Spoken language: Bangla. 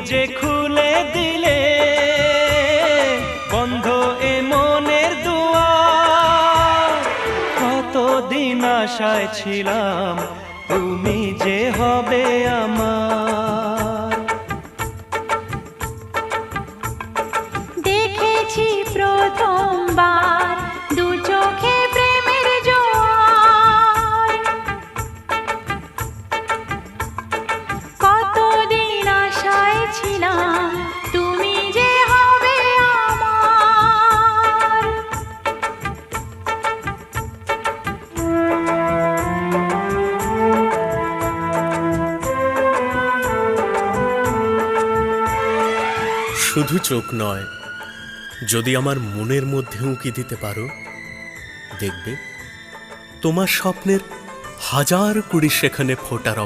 যে খুলে দিলে বন্ধ এ মনের দুয়ার। কতদিন আশায় ছিলাম তুমি যে হবে আমার। দেখেছি প্রথমবার দু চোখে প্রেমের জোয়ার। কতদিন আশায় ছিলাম তুমি যে হবে আমার। শুধু চোখ নয়, যদি আমার মনের মধ্যে উঁকি দিতে পারো, দেখবে তোমার স্বপ্নের হাজার কুড়ি সেখানে ফোটার